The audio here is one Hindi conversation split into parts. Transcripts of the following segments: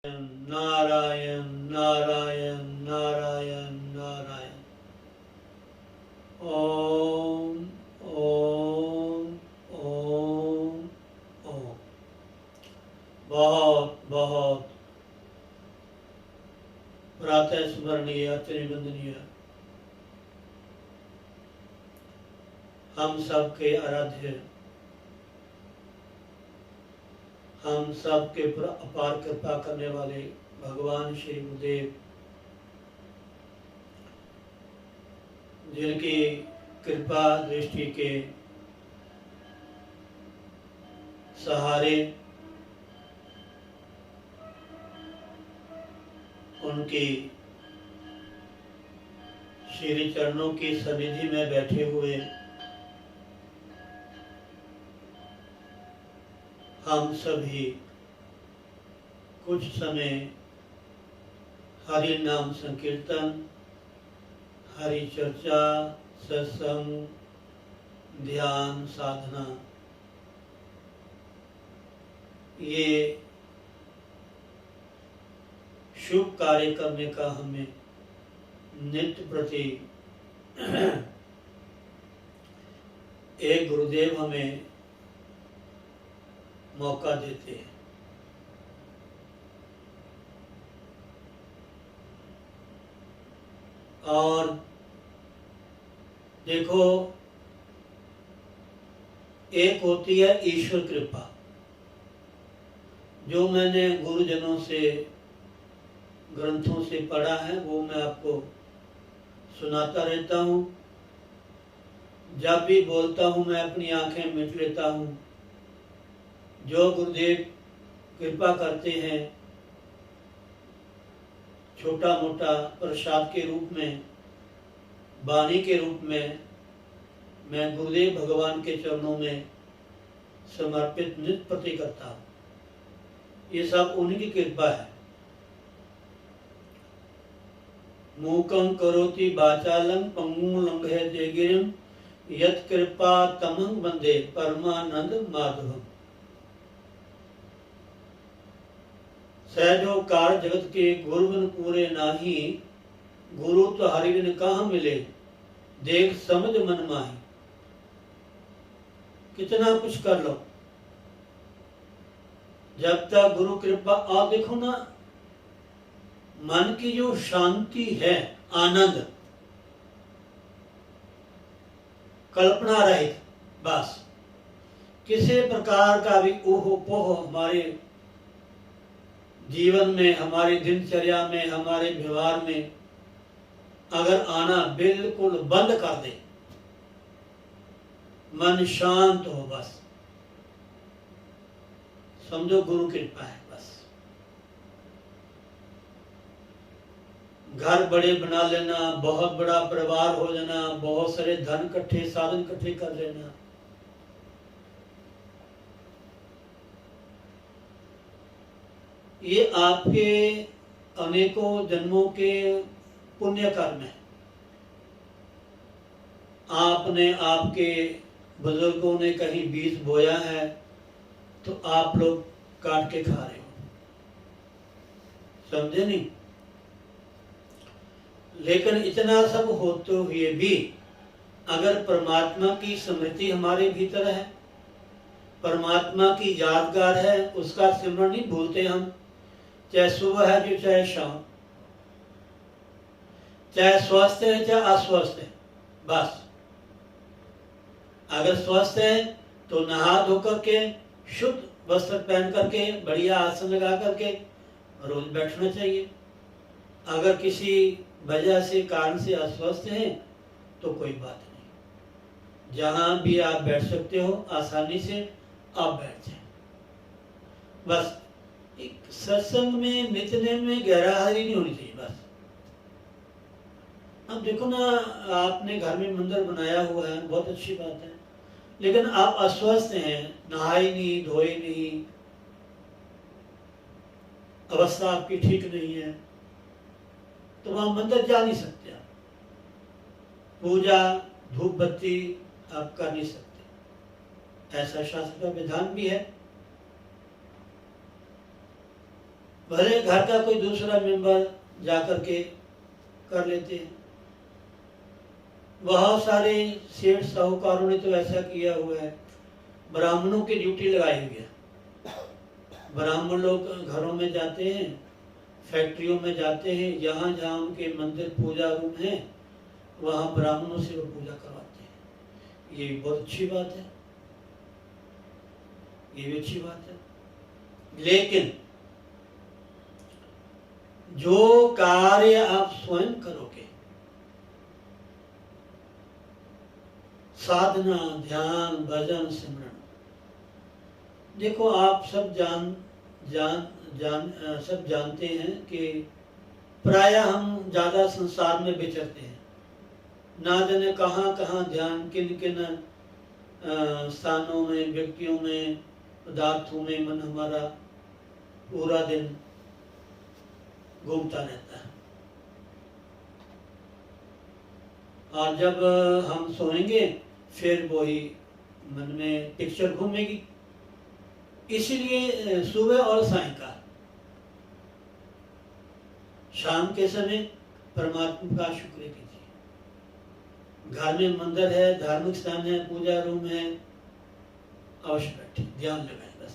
नारायण नारायण नारायण नारायण। ओम ओम ओम ओम। बहुत बहुत प्रातः स्मरणीय अति वंदनीय हम सबके आराध्य, हम सबके अपार कृपा करने वाले भगवान श्री गुरुदेव, जिनकी कृपा दृष्टि के सहारे उनकी श्री चरणों की सन्निधि में बैठे हुए हम सभी कुछ समय हरि नाम संकीर्तन, हरि चर्चा, सत्संग, ध्यान, साधना, ये शुभ कार्य करने का हमें नित्य प्रति एक गुरुदेव हमें मौका देते हैं। और देखो, एक होती है ईश्वर कृपा, जो मैंने गुरुजनों से, ग्रंथों से पढ़ा है वो मैं आपको सुनाता रहता हूँ। जब भी बोलता हूँ मैं अपनी आंखें मीट लेता हूँ। जो गुरुदेव कृपा करते हैं, छोटा मोटा प्रसाद के रूप में, वाणी के रूप में, मैं गुरुदेव भगवान के चरणों में समर्पित नित्य प्रति करता हूँ। ये सब उन्हीं की कृपा है। मूकं करोति वाचालं पंगुं लंघयते गिरिं यत् कृपा तमं वंदे परमानंद माधवम्। सहजो कार जगत के गुरुबिन पूरे नाही, गुरु तो हरिबिन कहाँ मिले, देख समझ मन माही। कितना कुछ कर लो, जब तक गुरु कृपा, आप देखो ना, मन की जो शांति है, आनंद, कल्पना रहित, बस किसी प्रकार का भी ओहो पोह हमारे जीवन में, हमारी दिनचर्या में, हमारे व्यवहार में अगर आना बिल्कुल बंद कर दे, मन शांत हो, बस समझो गुरु कृपा है। बस घर बड़े बना लेना, बहुत बड़ा परिवार हो जाना, बहुत सारे धन इकट्ठे, साधन इकट्ठे कर लेना, ये आपके अनेकों जन्मों के पुण्य कर्म है। आपने, आपके बुजुर्गों ने कहीं बीज बोया है तो आप लोग काट के खा रहे हो, समझे नहीं? लेकिन इतना सब होते हुए भी अगर परमात्मा की स्मृति हमारे भीतर है, परमात्मा की यादगार है, उसका सिमरन नहीं भूलते हम, चाहे सुबह है जो चाहे शाम, चाहे स्वस्थ है चाहे अस्वस्थ है, बस अगर स्वस्थ है तो नहा धो करके, शुद्ध वस्त्र पहन करके, बढ़िया आसन लगा करके रोज बैठना चाहिए। अगर किसी वजह से, कारण से अस्वस्थ हैं तो कोई बात नहीं, जहां भी आप बैठ सकते हो आसानी से आप बैठ जाए। बस एक सत्संग में, नित्य में गैरहाजिरी नहीं होनी चाहिए, बस। अब देखो ना, आपने घर में मंदिर बनाया हुआ है, बहुत अच्छी बात है, लेकिन आप अस्वस्थ हैं, नहाए नहीं, धोए नहीं, अवस्था आपकी ठीक नहीं है, तो वहां मंदिर जा नहीं सकते आप, पूजा धूप बत्ती आप कर नहीं सकते, ऐसा शास्त्र का विधान भी है। भले घर का कोई दूसरा मेंबर जाकर के कर लेते हैं। बहुत सारे सेठ साहूकारों ने तो ऐसा किया हुआ है, ब्राह्मणों की ड्यूटी लगाई हुई है। ब्राह्मण लोग घरों में जाते हैं, फैक्ट्रियों में जाते हैं, जहाँ जहाँ उनके मंदिर पूजा रूम है वहाँ ब्राह्मणों से वो पूजा करवाते हैं। ये भी बहुत अच्छी बात है, ये भी अच्छी बात है। लेकिन जो कार्य आप स्वयं करोगे, साधना, ध्यान, भजन, सिमरन, देखो आप सब सब जानते हैं कि प्रायः हम ज्यादा संसार में विचरते हैं, ना जाने कहाँ कहाँ ध्यान, किन किन स्थानों में, व्यक्तियों में, पदार्थों में मन हमारा पूरा दिन घूमता रहता है। और जब हम सोएंगे फिर वही मन में पिक्चर घूमेगी। इसीलिए सुबह और सायंकाल, शाम के समय परमात्मा का शुक्र कीजिए। घर में मंदिर है, धार्मिक स्थान है, पूजा रूम है, अवश्य बैठे ध्यान लगाए बस।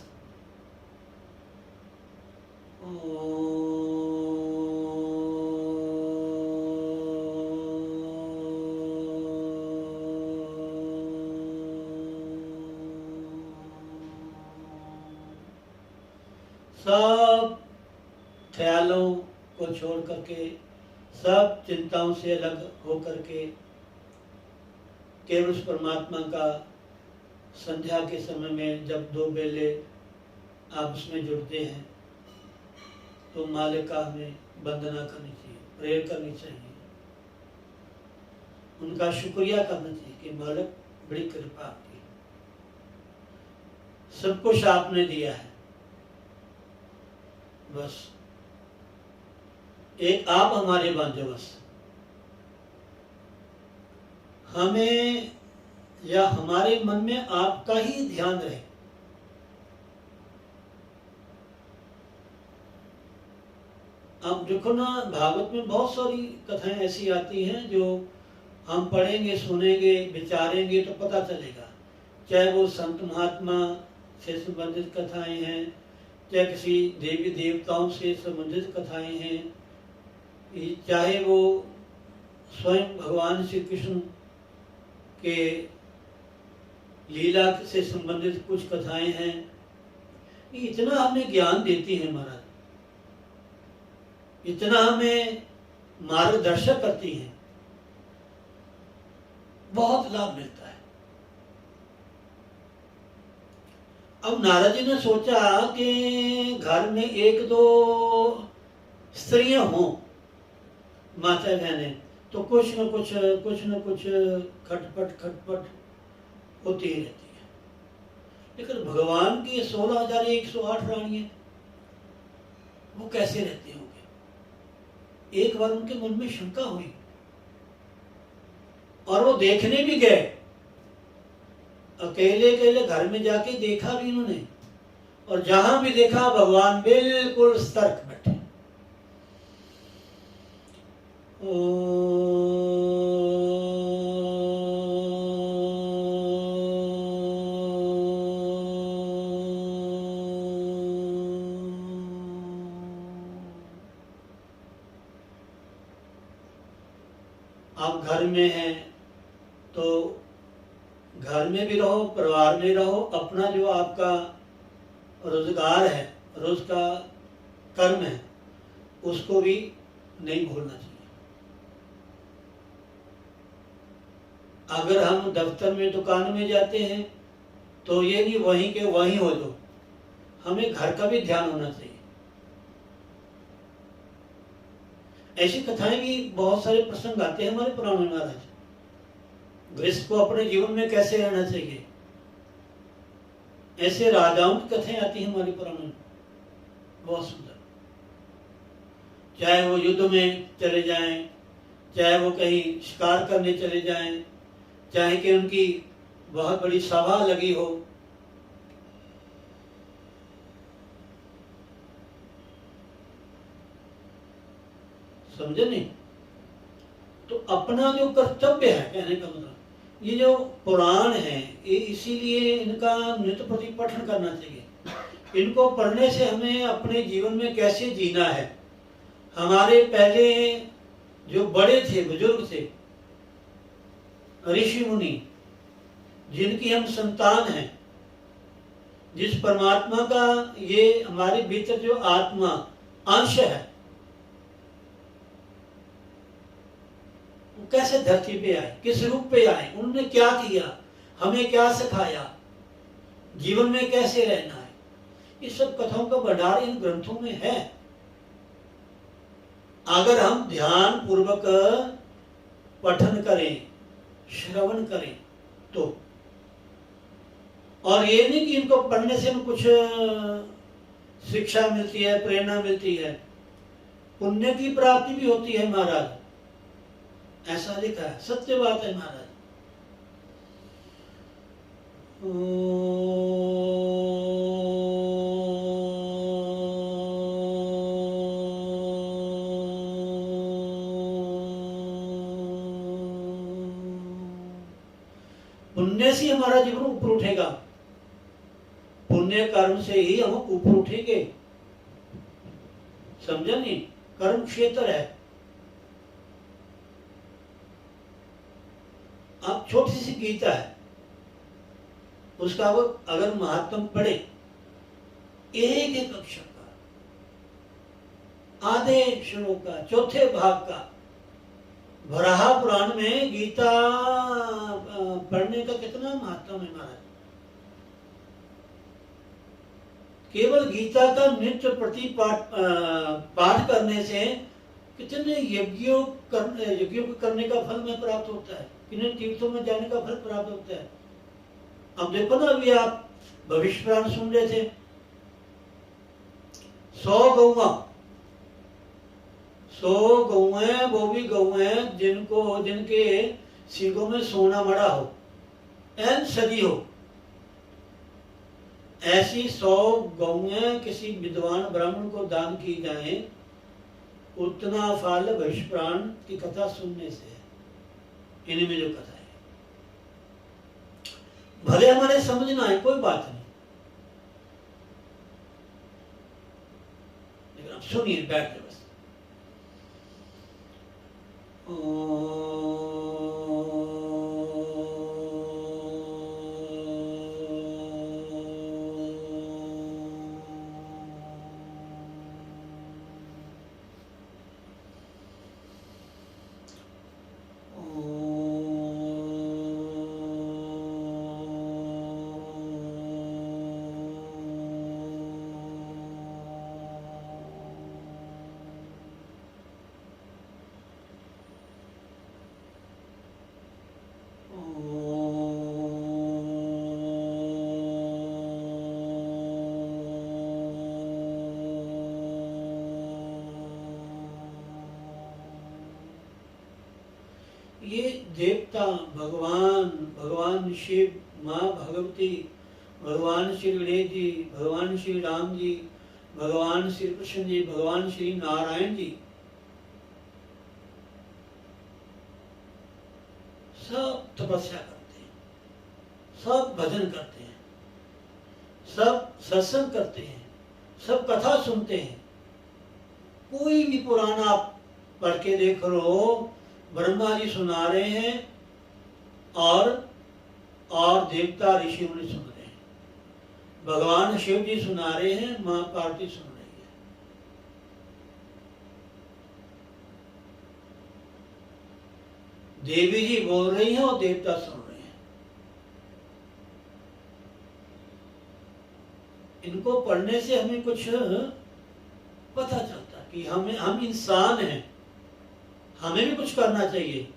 सब ख्यालों को छोड़ करके, सब चिंताओं से अलग हो करके केवल उस परमात्मा का संध्या के समय में जब 2 बेले आप उसमें जुड़ते हैं तो मालिक का हमें वंदना करनी चाहिए, प्रेयर करनी चाहिए, उनका शुक्रिया करना चाहिए कि मालिक बड़ी कृपा आपकी, सब कुछ आपने दिया है, बस एक आप हमारे बांधो, बस हमें या हमारे मन में आपका ही ध्यान रहे। अब देखो ना, भागवत में बहुत सारी कथाएं ऐसी आती हैं जो हम पढ़ेंगे, सुनेंगे, विचारेंगे तो पता चलेगा। चाहे वो संत महात्मा से संबंधित कथाएं हैं, चाहे किसी देवी देवताओं से संबंधित कथाएं हैं, चाहे वो स्वयं भगवान श्री कृष्ण के लीला से संबंधित कुछ कथाएं हैं। इतना हमें ज्ञान देती है महाराज, इतना हमें मार्गदर्शन करती हैं, बहुत लाभ मिलता है। अब नारद जी ने सोचा कि घर में 1-2 स्त्रियां हों, माता बहनें, तो कुछ न कुछ खटपट होती ही रहती है। लेकिन भगवान की 16,108 रानियां, वो कैसे रहती होंगे? एक बार उनके मन में शंका हुई और वो देखने भी गए, अकेले अकेले घर में जाके देखा भी उन्होंने, और जहां भी देखा भगवान बिल्कुल सतर्क बैठे। आप घर में हैं तो घर में भी रहो, परिवार में रहो, अपना जो आपका रोजगार है, रोज का कर्म है, उसको भी नहीं भूलना चाहिए। अगर हम दफ्तर में, दुकान में जाते हैं तो ये नहीं वहीं के वहीं हो जाओ, हमें घर का भी ध्यान होना चाहिए। ऐसी कथाएं भी बहुत सारे प्रसंग आते हैं हमारे पुराणों में महाराज, गृहस्थ को अपने जीवन में कैसे रहना चाहिए, ऐसे राजाओं की कथाएं आती हैं हमारे पुराणों में, बहुत सुंदर। चाहे वो युद्ध में चले जाएं, चाहे वो कहीं शिकार करने चले जाएं, चाहे कि उनकी बहुत बड़ी सभा लगी हो, समझे नहीं? तो अपना जो कर्तव्य है, कहने का मतलब ये जो पुराण है ये इसीलिए इनका नित्य प्रति पठन करना चाहिए। इनको पढ़ने से हमें अपने जीवन में कैसे जीना है, हमारे पहले जो बड़े थे, बुजुर्ग थे, ऋषि मुनि, जिनकी हम संतान हैं, जिस परमात्मा का ये हमारे भीतर जो आत्मा अंश है, वो कैसे धरती पे आए, किस रूप पे आए, उन्होंने क्या किया, हमें क्या सिखाया, जीवन में कैसे रहना है, इस सब कथाओं का भंडार इन ग्रंथों में है। अगर हम ध्यान पूर्वक पठन करें, श्रवण करें तो, और ये नहीं कि इनको पढ़ने से हमें कुछ शिक्षा मिलती है, प्रेरणा मिलती है, पुण्य की प्राप्ति भी होती है महाराज, ऐसा लिखा है, सत्य बात है महाराज। पुण्य से हमारा जीवन ऊपर उठेगा, पुण्य कर्म से ही हम ऊपर उठेंगे, समझा नहीं? कर्म क्षेत्र है। अब छोटी सी गीता है, उसका वो अगर महात्म पढ़े एक एक अक्षर का, आधे श्लोक का, चौथे भाग का, वराह पुराण में गीता पढ़ने का कितना महत्व है महाराज। केवल गीता का नित्य प्रति पाठ करने से कितने यज्ञों को करने का फल में प्राप्त होता है, कितने तीर्थों में जाने का फल प्राप्त होता है। अब देखो ना, अभी आप भविष्य पुराण सुन रहे थे, 100 गौएं, वो भी गौएं जिनके सींगों में सोना मड़ा हो, एन सदी हो, ऐसी 100 गौएं किसी विद्वान ब्राह्मण को दान की जाए, उतना फल भविष्य पुराण की कथा सुनने से है। इनमें जो कथा है, भले हमारे समझ ना आए, कोई बात नहीं, लेकिन आप सुनिए बैठ के बस। ये देवता, भगवान शिव, माँ भगवती, भगवान श्री गणेश जी, भगवान श्री राम जी, भगवान श्री कृष्ण जी, भगवान श्री नारायण जी, सब तपस्या करते हैं, सब भजन करते हैं, सब सत्संग करते हैं, सब कथा सुनते हैं। कोई भी पुराण आप पढ़ के देख लो, ब्रह्मा जी सुना रहे हैं और देवता ऋषि मुनि सुन रहे हैं, भगवान शिव जी सुना रहे हैं, मां पार्वती सुन रही है। देवी जी बोल रही हैं और देवता सुन रहे हैं। इनको पढ़ने से हमें कुछ पता चलता कि हम इंसान हैं, हमें भी कुछ करना चाहिए।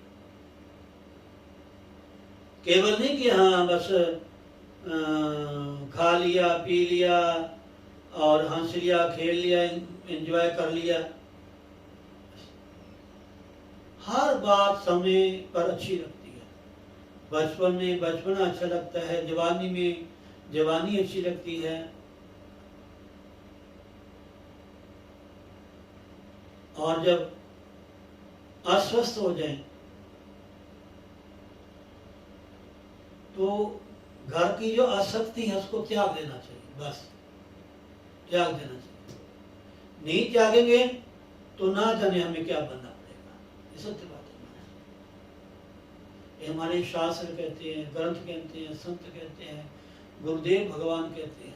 केवल नहीं कि हाँ बस खा लिया, पी लिया और हंस लिया, खेल लिया, एंजॉय कर लिया। हर बात समय पर अच्छी लगती है। बचपन में बचपना अच्छा लगता है, जवानी में जवानी अच्छी लगती है, और जब अस्वस्थ हो जाएं तो घर की जो आसक्ति है उसको त्याग देना चाहिए, बस त्याग देना चाहिए। नहीं त्यागेंगे तो ना जाने हमें क्या बनना पड़ेगा। ये सत्य बात है। ये हमारे शास्त्र कहते हैं, ग्रंथ कहते हैं, संत कहते हैं, गुरुदेव भगवान कहते हैं।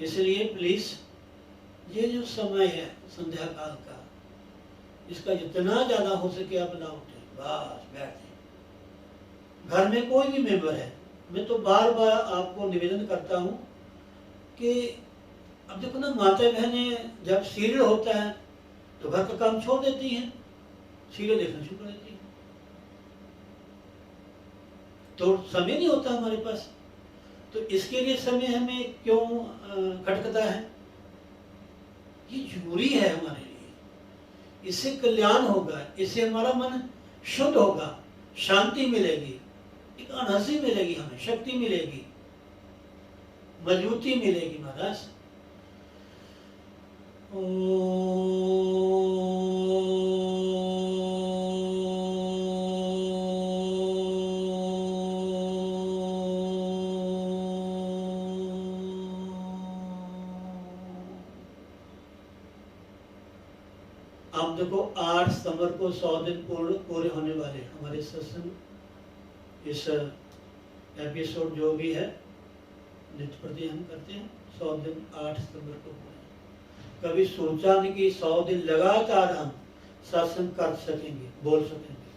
इसलिए प्लीज ये जो समय है संध्या काल का, इसका जितना ज्यादा हो सके आप लाभ उठाएं, बस बैठे। घर में कोई भी मेंबर है, मैं तो बार बार आपको निवेदन करता हूं कि अब देखो ना, माता बहनें जब सीरियल होता है तो घर का काम छोड़ देती हैं, सीरियल देखना शुरू कर देती हैं, तो समय नहीं होता हमारे पास। तो इसके लिए समय हमें क्यों खटकता है? ये जरूरी है हमारे लिए। इससे कल्याण होगा, इससे हमारा मन शुद्ध होगा, शांति मिलेगी, एक अनहसी मिलेगी, हमें शक्ति मिलेगी, मजबूती मिलेगी। महाराज अब देखो 8 सितंबर को 100 दिन पूरे होने वाले हमारे सत्संग। इस एपिसोड जो भी है नित्य प्रति हम करते हैं, 100 दिन 8 सितंबर को हुए। कभी सोचा नहीं कि 100 दिन लगातार हम सत्संग कर सकेंगे, बोल सकेंगे।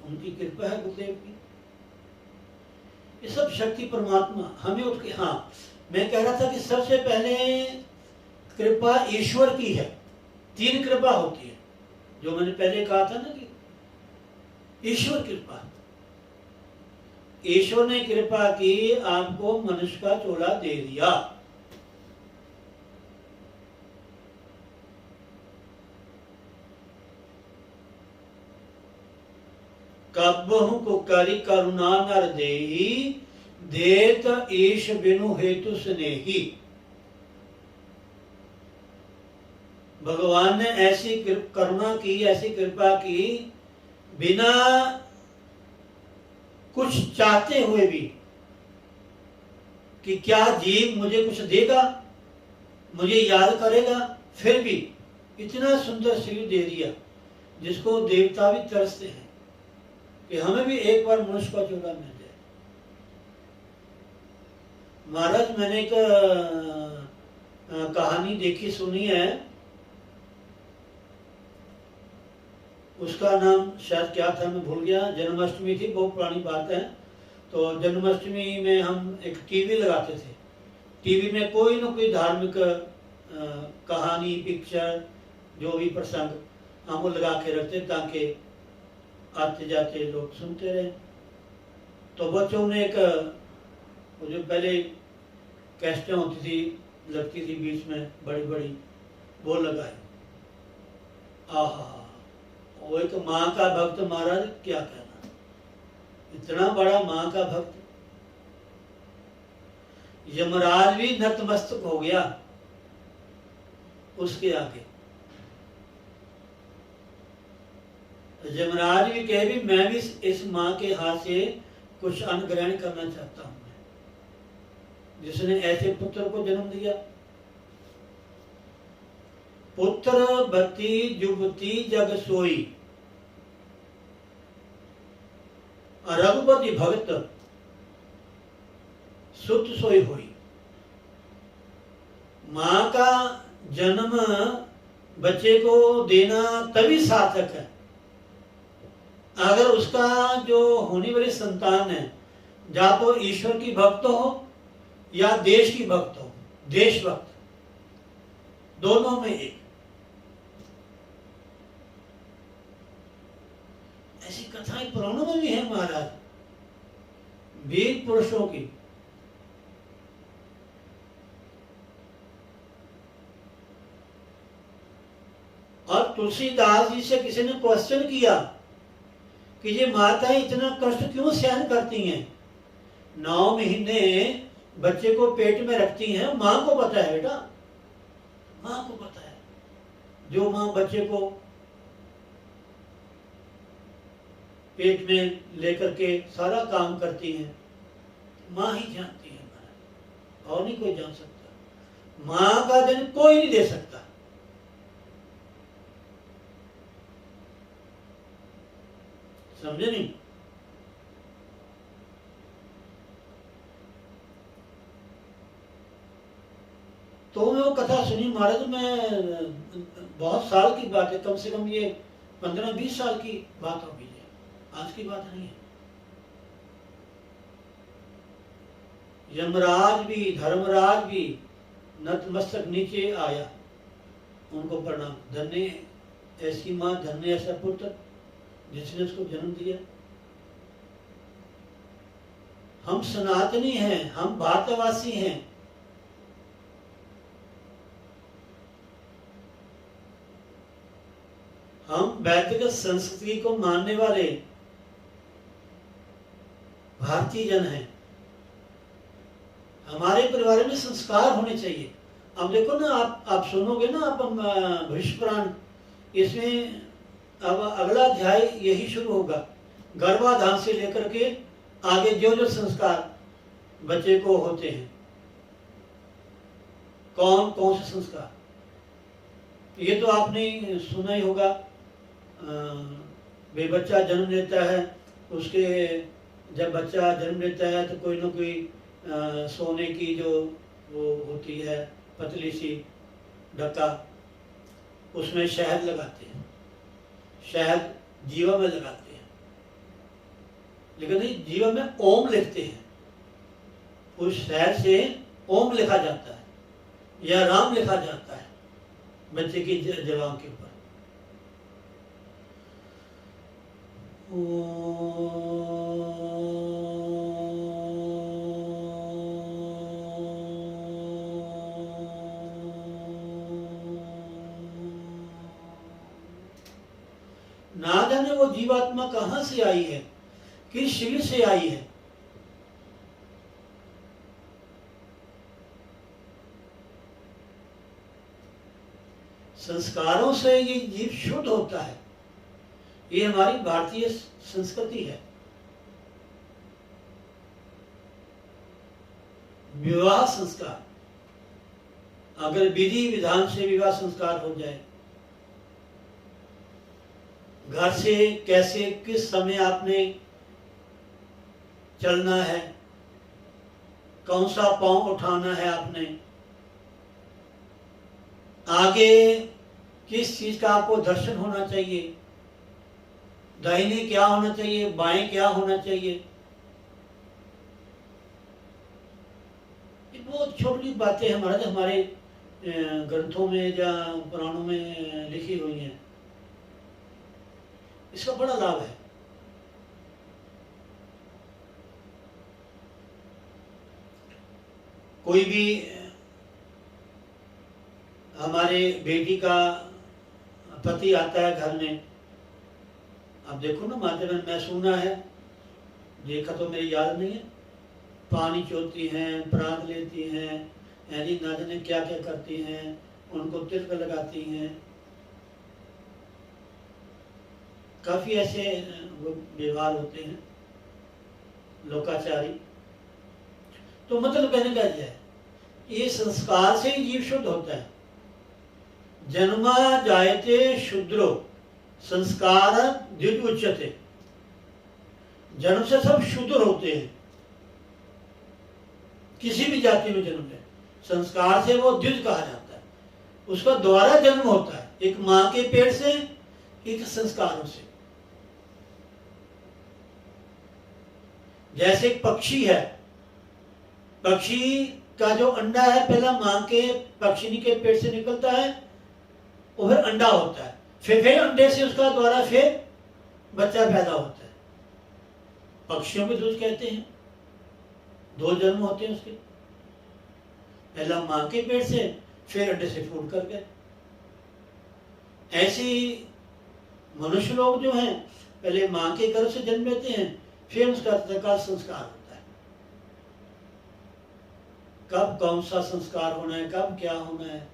उनकी कृपा है गुरुदेव की। ये सब शक्ति परमात्मा हमें उठ के, हाँ मैं कह रहा था कि सबसे पहले कृपा ईश्वर की है। 3 कृपा होती है, जो मैंने पहले कहा था ना कि ईश्वर कृपा। ईश्वर ने कृपा की, आपको मनुष्य का चोला दे दिया। कब्बहु को करी करुणा नर देही, देत ईश बिनु हेतु स्नेही। भगवान ने ऐसी करुणा की, ऐसी कृपा की, बिना कुछ चाहते हुए भी कि क्या जीव मुझे कुछ देगा, मुझे याद करेगा, फिर भी इतना सुंदर शरीर दे दिया जिसको देवता भी तरसते हैं कि हमें भी एक बार मनुष्य का चोला मिल जाए। महाराज मैंने एक कहानी देखी सुनी है, उसका नाम शायद क्या था मैं भूल गया। जन्माष्टमी थी, बहुत पुरानी बात है। तो जन्माष्टमी में हम एक टीवी लगाते थे। टीवी में कोई ना कोई धार्मिक कहानी, पिक्चर, जो भी प्रसंग हम वो लगा के रखते ताकि आते जाते लोग सुनते रहे। तो बच्चों ने एक वो जो पहले कैसेटें होती थी, लगती थी बीच में बड़ी बड़ी, वो लगाए। आहा, वो एक माँ का भक्त, महाराज क्या कहना, इतना बड़ा माँ का भक्त। यमराज भी नतमस्तक हो गया उसके आगे। यमराज भी कहे भी मैं भी इस माँ के हाथ से कुछ अन्न ग्रहण करना चाहता हूं, जिसने ऐसे पुत्र को जन्म दिया। पुत्र बती जुबती जग सोई, रघुपति भक्त सुत सोई होई। मां का जन्म बच्चे को देना तभी सार्थक है अगर उसका जो होने वाली संतान है या तो ईश्वर की भक्त हो या देश की भक्त हो, देशभक्त, दोनों में एक। ऐसी कथाएं पुराणों में भी है महाराज, वीर पुरुषों की। और तुलसीदास जी से किसी ने क्वेश्चन किया कि ये माताएं इतना कष्ट क्यों सहन करती हैं? 9 महीने बच्चे को पेट में रखती हैं, माँ को पता है बेटा, माँ को पता है। जो माँ बच्चे को पेट में लेकर के सारा काम करती है, माँ ही जानती है हमारा, और नहीं कोई जान सकता। माँ का जन्म कोई नहीं दे सकता। समझे नहीं? तो मैं वो कथा सुनी महाराज, मैं बहुत साल की बात है, कम से कम ये 15-20 साल की बात होगी, आज की बात नहीं है। यमराज भी, धर्मराज भी नतमस्तक नीचे आया, उनको प्रणाम। धन्य ऐसी माँ, धन्य ऐसा पुत्र जिसने उसको जन्म दिया। हम सनातनी हैं, हम भारतवासी हैं। हम वैदिक संस्कृति को मानने वाले भारतीय जन हैं। हमारे परिवार में संस्कार होने चाहिए। अब देखो ना, आप सुनोगे ना, आप भविष्य पुराण, इसमें अब अगला अध्याय यही शुरू होगा। गर्भाधान से लेकर के आगे जो जो संस्कार बच्चे को होते हैं, कौन कौन से संस्कार, ये तो आपने सुना ही होगा। वे बच्चा जन्म लेता है, उसके जब बच्चा जन्म लेता है तो कोई ना कोई सोने की जो वो होती है पतली सी ढक्का, उसमें शहद लगाते हैं, शहद जीवा में लगाते हैं, लेकिन नहीं, जीवा में ओम लिखते हैं। उस शहद से ओम लिखा जाता है या राम लिखा जाता है बच्चे की जबान के ऊपर। ना जाने वो जीवात्मा कहां से आई है, किस शरीर से आई है। संस्कारों से ये जीव शुद्ध होता है। ये हमारी भारतीय संस्कृति है। विवाह संस्कार, अगर विधि विधान से विवाह संस्कार हो जाए, घर से कैसे किस समय आपने चलना है, कौन सा पांव उठाना है आपने, आगे किस चीज का आपको दर्शन होना चाहिए, दाहिने क्या होना चाहिए, बाएं क्या होना चाहिए, ये बहुत छोटी बातें हमारे ग्रंथों में या पुराणों में लिखी हुई हैं। इसका बड़ा लाभ है। कोई भी हमारे बेटी का पति आता है घर में, अब देखो ना माध्यम में मैं सुना है, देखा तो मेरी याद नहीं है, पानी चोती हैं, प्राग लेती हैं, यानी ना जाने क्या क्या करती हैं, उनको तिलक लगाती हैं, काफी ऐसे व्यवहार होते हैं लोकाचारी। तो मतलब कहने का है, ये संस्कार से ही जीव शुद्ध होता है। जन्मा जायते शूद्रो संस्कार द्विज। जन्म से सब शुद्र होते हैं, किसी भी जाति में जन्म ले, संस्कार से वो द्विज कहा जाता है। उसका द्वारा जन्म होता है, एक माँ के पेट से, एक संस्कारों से। जैसे एक पक्षी है, पक्षी का जो अंडा है पहला माँ के पक्षिणी के पेट से निकलता है, और फिर अंडा होता है, फिर अंडे से उसका द्वारा फिर बच्चा पैदा होता है। पक्षियों को दूध कहते हैं। 2 जन्म होते हैं उसके, पहला माँ के पेट से, फिर अंडे से फूट करके। ऐसे मनुष्य लोग जो हैं, पहले माँ के गर्भ से जन्म लेते हैं, फिर उसका संस्कार होता है। कब कौन सा संस्कार होना है, कब क्या होना है।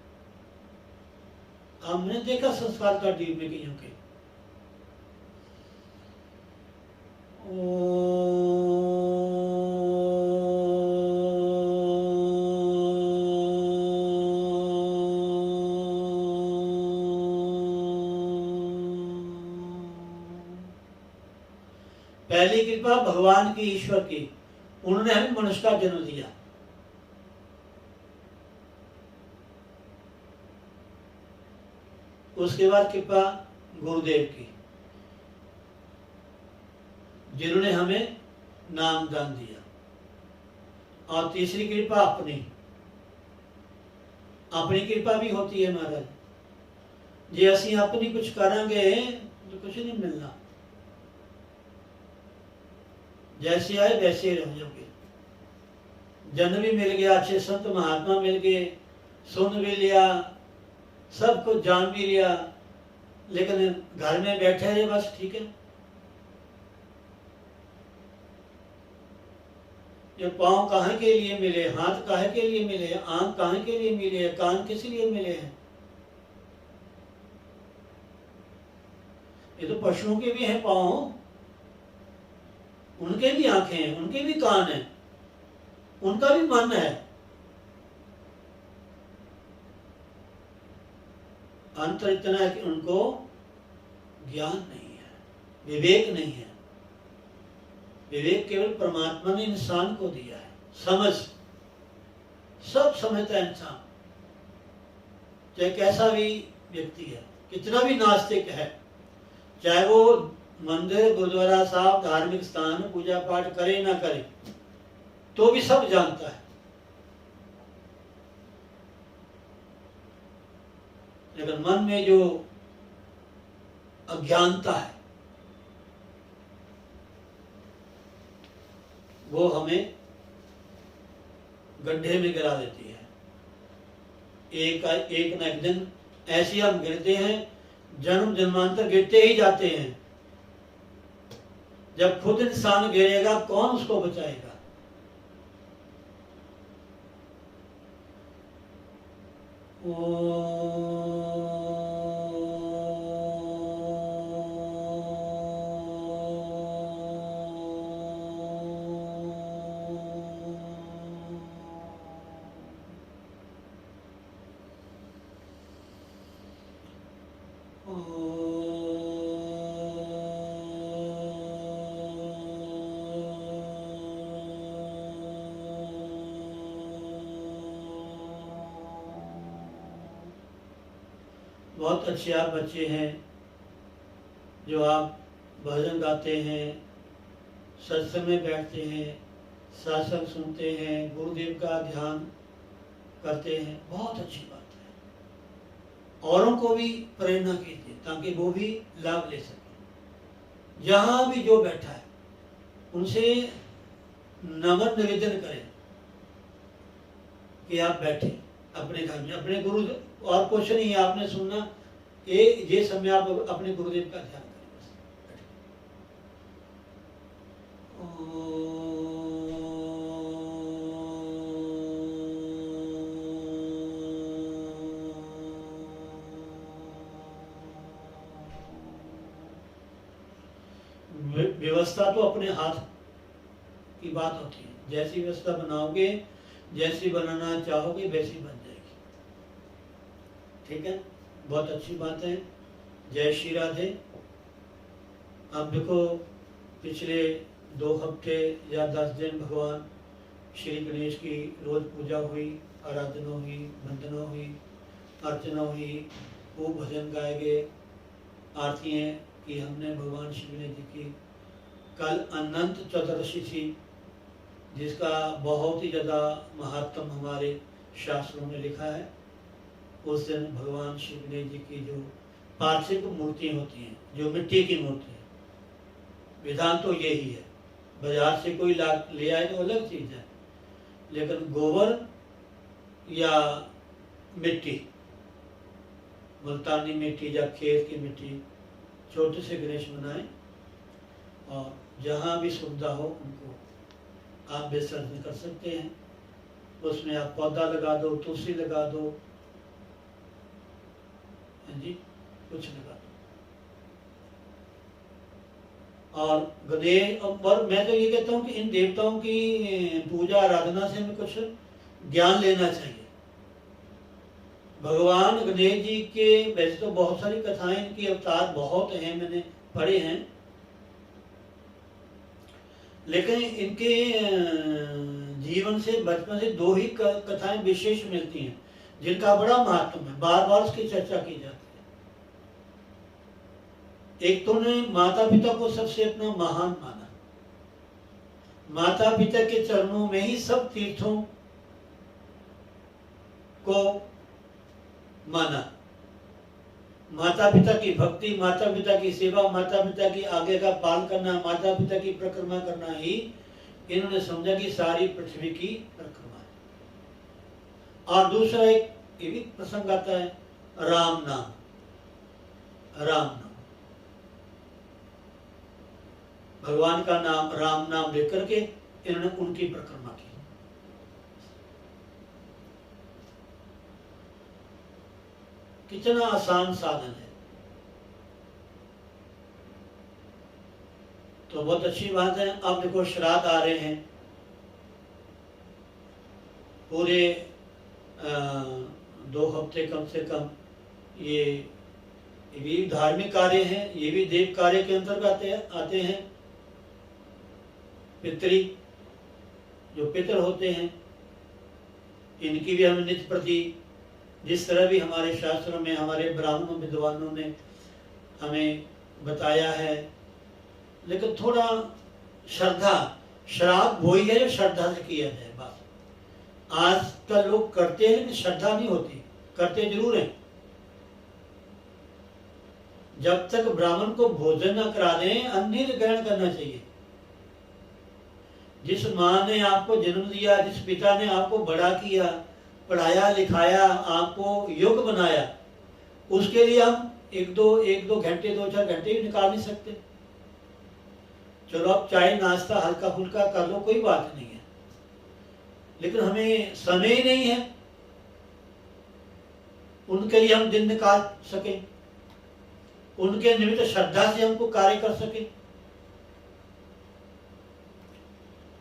हमने देखा संस्कार का डीप में कहीं के पहली कृपा भगवान की, ईश्वर की, उन्होंने हमें मनुष्य का जन्म दिया। उसके बाद कृपा गुरुदेव की, जिन्होंने हमें नाम दान दिया। और तीसरी कृपा अपनी कृपा भी होती है महाराज जी। असी अपनी कुछ करांगे तो कुछ नहीं मिलना, जैसे आए वैसे रह जाओगे। जन्म भी मिल गया, अच्छे संत महात्मा मिल गए, सुन भी लिया, सब कुछ जान भी लिया, लेकिन घर में बैठे रहे बस, ठीक है। ये पांव कहाँ के लिए मिले, हाथ कहाँ के लिए मिले, आंख कहाँ के लिए मिले, कान किस लिए मिले हैं। ये तो पशुओं के भी हैं पांव, उनके भी आंखें हैं, उनके भी कान हैं, उनका भी मन है। अंतर इतना है कि उनको ज्ञान नहीं है, विवेक नहीं है। विवेक केवल परमात्मा ने इंसान को दिया है। समझ, सब समझता है इंसान, चाहे कैसा भी व्यक्ति है, कितना भी नास्तिक है, चाहे वो मंदिर गुरुद्वारा साहब धार्मिक स्थान पूजा पाठ करे ना करे, तो भी सब जानता है। लेकिन मन में जो अज्ञानता है वो हमें गड्ढे में गिरा देती है। एक न एक दिन ऐसे हम गिरते हैं, जन्म जन्मांतर गिरते ही जाते हैं। जब खुद इंसान गिरेगा कौन उसको बचाएगा। बहुत अच्छे आप बच्चे हैं जो आप भजन गाते हैं, सत्संग में बैठते हैं, सत्संग सुनते हैं, गुरुदेव का ध्यान करते हैं। बहुत अच्छी बात है। औरों को भी प्रेरणा कीजिए ताकि वो भी लाभ ले सकें। जहाँ भी जो बैठा है उनसे नम्र निवेदन करें कि आप बैठे अपने घर में, अपने गुरु, और कुछ नहीं है आपने सुनना, ये समय आप अपने गुरुदेव का ध्यान करें बस। व्यवस्था तो अपने हाथ की बात होती है। जैसी व्यवस्था बनाओगे, जैसी बनाना चाहोगे वैसी बन जाएगी। ठीक है, बहुत अच्छी बात है। जय श्री राधे। अब देखो पिछले 2 हफ्ते या 10 दिन भगवान श्री गणेश की रोज पूजा हुई, आराधना हुई, वंदना हुई, अर्चना हुई, वो भजन गाए गए, आरतियाँ की हमने भगवान श्री गणेश जी की। कल अनंत चतुर्दशी थी जिसका बहुत ही ज़्यादा महत्व हमारे शास्त्रों में लिखा है। उस दिन भगवान श्री गणेश जी की जो पार्थिव मूर्ति होती हैं, जो मिट्टी की मूर्ति है, विधान तो यही है। बाजार से कोई ले आए तो अलग चीज़ है, लेकिन गोबर या मिट्टी, मुल्तानी मिट्टी या खेत की मिट्टी, छोटे से गणेश बनाएं और जहाँ भी सुविधा हो उनको आप विसर्जन कर सकते हैं। उसमें आप पौधा लगा दो, तुलसी लगा दो, हाँ जी, कुछ लगा दो। और गणेश, और मैं तो ये कहता हूँ कि इन देवताओं की पूजा आराधना से हमें कुछ ज्ञान लेना चाहिए। भगवान गणेश जी के वैसे तो बहुत सारी कथाएं, इनकी अवतार बहुत हैं, मैंने पढ़े हैं, लेकिन इनके जीवन से, बचपन से दो ही कथाएं विशेष मिलती हैं जिनका बड़ा महत्व है, बार बार उसकी चर्चा की जाती है। एक तो ने माता पिता को सबसे अपना महान माना, माता पिता के चरणों में ही सब तीर्थों को माना। माता पिता की भक्ति, माता पिता की सेवा, माता पिता की आज्ञा का पालन करना, माता पिता की परिक्रमा करना ही इन्होंने समझा कि सारी पृथ्वी की परिक्रमा है। और दूसरा एक ये भी प्रसंग आता है, राम नाम, राम नाम, भगवान का नाम, राम नाम लेकर के इन्होंने उनकी परिक्रमा की। कितना आसान साधन है। तो बहुत अच्छी बात है। अब देखो श्राद्ध आ रहे हैं, पूरे 2 हफ्ते कम से कम। ये भी धार्मिक कार्य हैं, ये भी देव कार्य के अंतर्गत आते हैं। पितरी, जो पितर होते हैं, इनकी भी हमें नित्य प्रति, जिस तरह भी हमारे शास्त्रों में, हमारे ब्राह्मण विद्वानों ने हमें बताया है, लेकिन थोड़ा श्रद्धा, श्राद्ध वही है जो श्रद्धा से किया जाए बस। आजकल लोग करते हैं लेकिन श्रद्धा नहीं होती, करते जरूर हैं। जब तक ब्राह्मण को भोजन न करा दें, अन्न ग्रहण करना चाहिए। जिस माँ ने आपको जन्म दिया, जिस पिता ने आपको बड़ा किया, पढ़ाया लिखाया, आपको योग्य बनाया, उसके लिए हम एक दो घंटे, 2-4 घंटे भी निकाल नहीं सकते। चलो आप चाय नाश्ता हल्का फुल्का कर लो, कोई बात नहीं है, लेकिन हमें समय ही नहीं है उनके लिए हम दिन निकाल सके, उनके निमित्त श्रद्धा से हमको कार्य कर सके।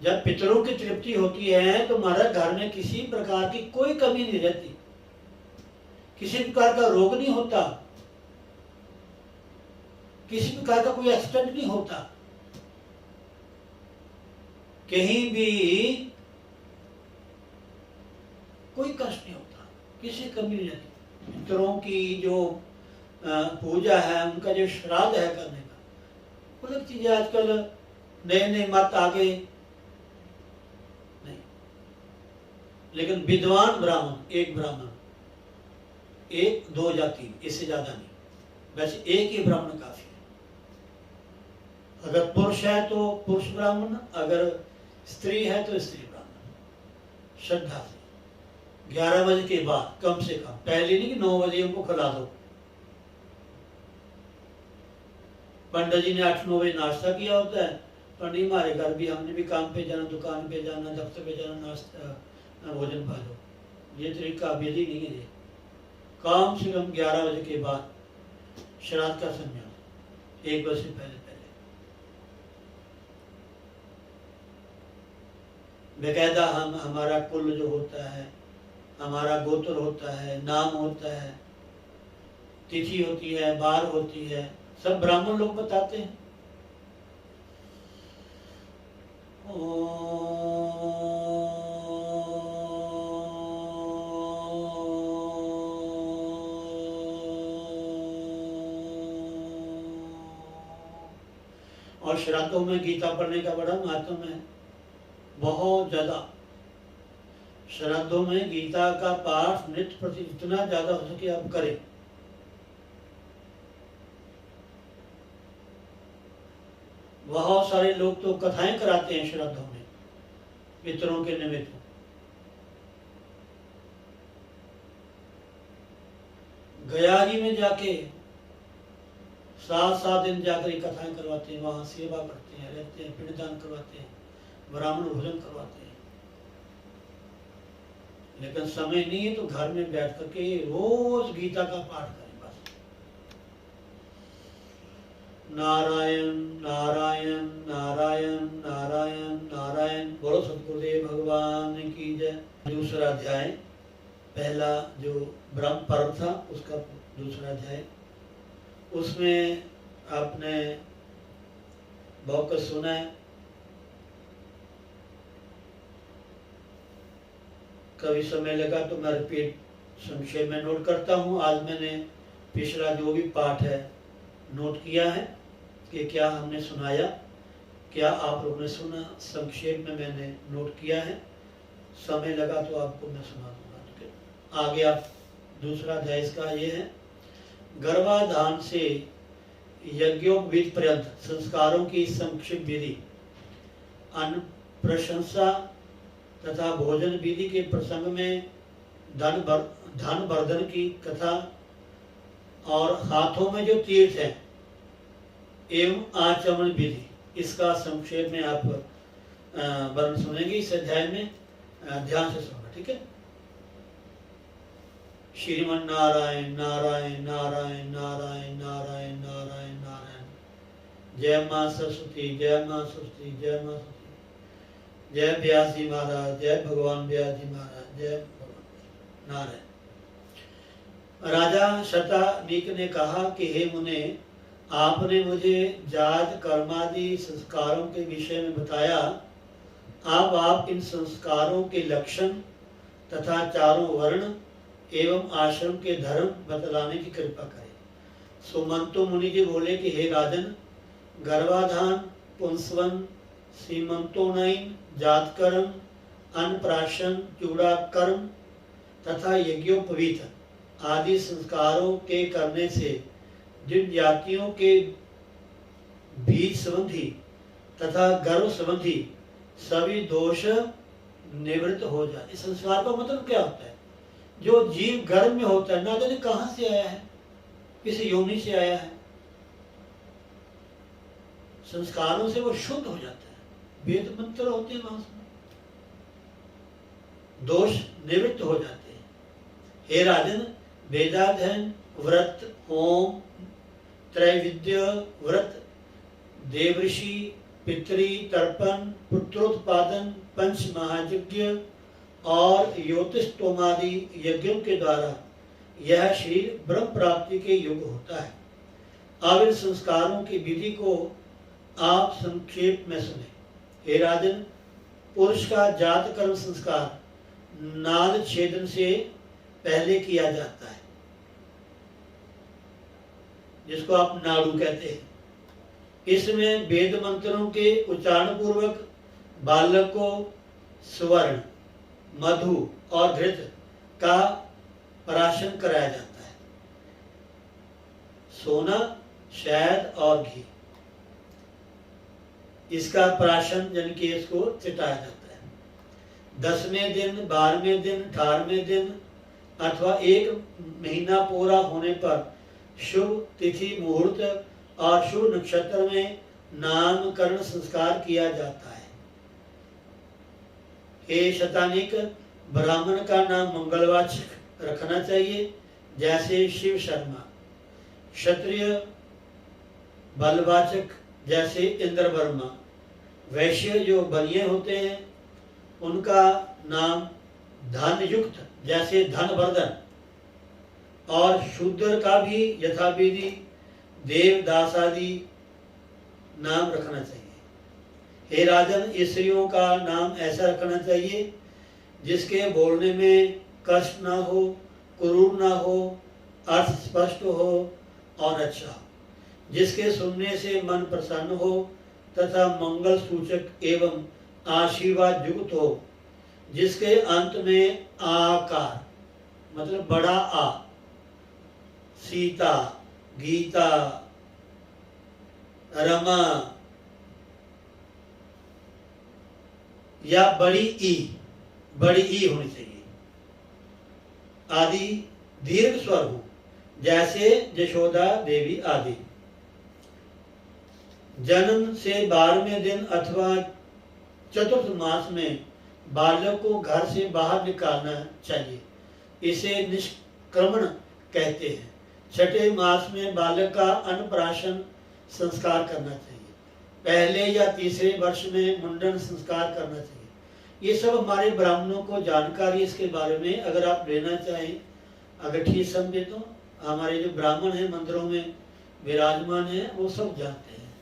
जब पितरों की तृप्ति होती है तो हमारे घर में किसी प्रकार की कोई कमी नहीं रहती, किसी प्रकार का रोग नहीं होता, किसी प्रकार का कोई एक्सीडेंट नहीं होता, कहीं भी कोई कष्ट नहीं होता, किसी कमी नहीं रहती। पितरों की जो पूजा है, उनका जो श्राद्ध है करने का, अलग चीजें आजकल नए नए मत आ गए नहीं, लेकिन विद्वान ब्राह्मण, एक ब्राह्मण, 1, 2 या 3, इससे ज्यादा नहीं, वैसे एक ही ब्राह्मण काफी है। अगर पुरुष है तो पुरुष ब्राह्मण, अगर स्त्री है तो स्त्री ब्राह्मण, श्रद्धा से 11 बजे के बाद कम से कम, पहले नहीं कि 9 बजे हमको खिला दो। पंडित जी ने 8-9 बजे नाश्ता किया होता है, पंडित हमारे घर भी, हमने भी काम पे जाना, दुकान पे जाना, दफ्तर पे जाना, नाश्ता भोजन खा लो, ये तरीका विधि नहीं है। कम से कम 11 बजे के बाद श्राद्ध का समय, 1 बजे से पहले बेकायदा हमारा कुल जो होता है, हमारा गोत्र होता है, नाम होता है, तिथि होती है, बार होती है, सब ब्राह्मण लोग बताते हैं। और श्राद्धों में गीता पढ़ने का बड़ा महत्व है, बहुत ज्यादा। श्राद्धों में गीता का पाठ नित्य प्रति जितना ज्यादा हो सके आप करें। बहुत सारे लोग तो कथाएं कराते हैं श्राद्धों में पितरों के निमित्त। गया जी में जाके 7-7 दिन जाकर कथाएं करवाते हैं, वहां सेवा करते हैं, रहते हैं, पिंडदान करवाते हैं, ब्राह्मण भोजन करवाते हैं। लेकिन समय नहीं है तो घर में बैठ करके रोज गीता का पाठ करें बस। नारायण नारायण नारायण नारायण नारायण। बोलो सतगुरुदेव भगवान की जय। दूसरा अध्याय, पहला जो ब्रह्म पर्व था उसका दूसरा अध्याय, उसमें आपने बहुत सुना है। कभी समय लगा तो मैं रिपीट संक्षेप में नोट करता हूँ। आज मैंने पिछला जो भी पाठ है नोट किया है कि क्या हमने सुनाया, क्या आप लोगों ने सुना, संक्षेप में मैंने नोट किया है। समय लगा तो आपको मैं सुना दूंगा। आगे आप दूसरा अध्याय इसका ये है, गर्भाधान से यज्ञोपवीत पर्यंत संस्कारों की संक्षिप्त विधि, अन्न प्रशंसा तथा भोजन विधि के प्रसंग में धन वर्धन की कथा और हाथों में जो तीर्थ है एवं आचमन विधि, इसका संक्षेप में आप वर्णन सुनेंगे इस अध्याय में। ध्यान से सुनना, ठीक है। श्रीमन नारायण नारायण नारायण नारायण नारायण नारायण नारायण। जय मां सरस्वती, जय मां सरस्वती, जय मां सरस्वती। जय व्यास जी महाराज, जय भगवान व्यास जी महाराज, जय भगवान नारायण। राजा शतानीक ने कहा कि हे मुने, आपने मुझे जात कर्मादि संस्कारों के विषय में बताया। अब आप इन संस्कारों के लक्षण तथा चारों वर्ण एवं आश्रम के धर्म बतलाने की कृपा करें। सुमंतो मुनि जी बोले कि हे राजन, गर्भाधान, पुंसवन, सीमंतोनयन, जातकर्म, अन्नप्राशन, चूड़ाकर्म तथा यज्ञोपवीत आदि संस्कारों के करने से जिन जातियों के बीज संबंधी तथा गर्भ संबंधी सभी दोष निवृत्त हो जाए। इस संस्कार का मतलब क्या होता है? जो जीव गर्भ में होता है, ना जाने कहां से आया है, किस योनि से आया है, संस्कारों से वो शुद्ध हो जाता है। वेद मंत्र होते हैं वहां से, दोष निवृत्त हो जाते हैं। हे राजन, वेदाध्ययन, व्रत, होम, त्रैविद्य व्रत, देवऋषि, पितृ तर्पण, पुत्रोत्पादन, पंच महायज्ञ और ज्योतिषोमादि यज्ञों के द्वारा यह शरीर ब्रह्म प्राप्ति के योग्य होता है। अब इन संस्कारों की विधि को आप संक्षेप में सुने। हे राजन, पुरुष का जात कर्म संस्कार नाल छेदन से पहले किया जाता है, जिसको आप नाड़ू कहते हैं। इसमें वेद मंत्रों के उच्चारण पूर्वक बालक को स्वर्ण, मधु और घृत का प्राशन कराया जाता है। सोना, शहद और घी, इसका प्राशन यानी कि इसको चिटाया जाता है। 10वें दिन, 12वें दिन, 18वें दिन अथवा 1 महीना पूरा होने पर शुभ तिथि, मुहूर्त और शुभ नक्षत्र में नामकरण संस्कार किया जाता है। हे शतानिक, ब्राह्मण का नाम मंगलवाचक रखना चाहिए, जैसे शिव शर्मा। क्षत्रिय बलवाचक, जैसे इंद्र वर्मा। वैश्य जो बनिए होते हैं उनका नाम धन युक्त, जैसे धनवर्धन। और शूद्र का भी यथाविधि देवदास आदि नाम रखना चाहिए। हे राजन, स्त्रियों का नाम ऐसा रखना चाहिए जिसके बोलने में कष्ट ना हो, क्रूर ना हो, अर्थ स्पष्ट हो और अच्छा हो, जिसके सुनने से मन प्रसन्न हो तथा मंगल सूचक एवं आशीर्वाद युक्त हो, जिसके अंत में आकार मतलब बड़ा आ, सीता, गीता, रमा या बड़ी ई होनी चाहिए आदि दीर्घ स्वर हो, जैसे यशोदा देवी आदि। जन्म से 12वें दिन अथवा चतुर्थ मास में बालक को घर से बाहर निकालना चाहिए, इसे निष्क्रमण कहते हैं। छठे मास में बालक का अन्नप्राशन संस्कार करना चाहिए। पहले या तीसरे वर्ष में मुंडन संस्कार करना चाहिए। ये सब हमारे ब्राह्मणों को जानकारी इसके बारे में अगर आप लेना चाहें, अगर ठीक समझे तो हमारे जो ब्राह्मण हैं मंदिरों में विराजमान हैं वो सब जानते हैं,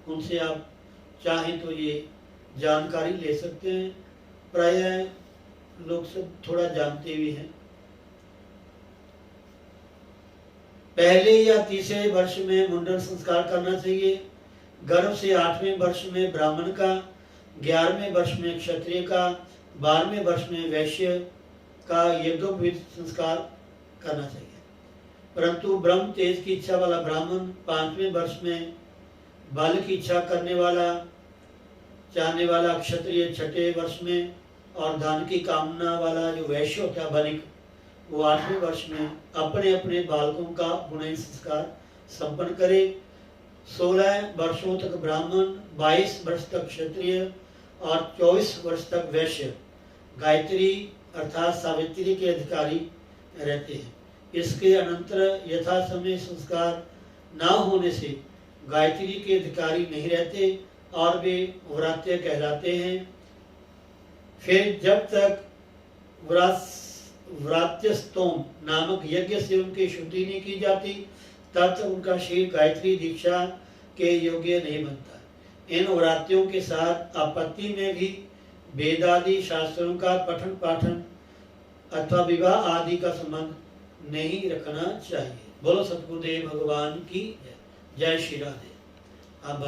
उनसे आप चाहें तो ये जानकारी ले सकते हैं। प्रायः लोग सब थोड़ा जानते भी हैं। पहले या तीसरे वर्ष में मुंडन संस्कार करना चाहिए। गर्भ से 8वें वर्ष में ब्राह्मण का, 11वें वर्ष में क्षत्रिय का, 12वें वर्ष में वैश्य का यज्ञोपवीत संस्कार करना चाहिए। परंतु ब्रह्म तेज की इच्छा वाला ब्राह्मण 5वें वर्ष में, बल की इच्छा करने वाला चाहने वाला क्षत्रिय 6ठे वर्ष में, और धन की कामना वाला जो वैश्य होता है बनिक, वो 8वें वर्ष में अपने अपने बालकों का गुणन संस्कार संपन्न करे। 16 वर्षों तक ब्राह्मण, 22 वर्ष तक क्षत्रिय और 24 वर्ष तक वैश्य गायत्री अर्थात सावित्री के अधिकारी रहते हैं। इसके अनंतर यथा समय संस्कार न होने से गायत्री के अधिकारी नहीं रहते और वे व्रात्य कहलाते हैं। फिर जब तक व्रात्यस्तोम नामक यज्ञ से उनकी शुद्धि नहीं की जाती तब तक उनका शरीर गायत्री दीक्षा के योग्य नहीं बनता। इन व्रात्यों के साथ आपत्ति में भी वेदादि शास्त्रों का पठन पाठन अथवा विवाह आदि का संबंध नहीं रखना चाहिए। बोलो सतगुरुदेव भगवान की जय। जय श्री राधे। आप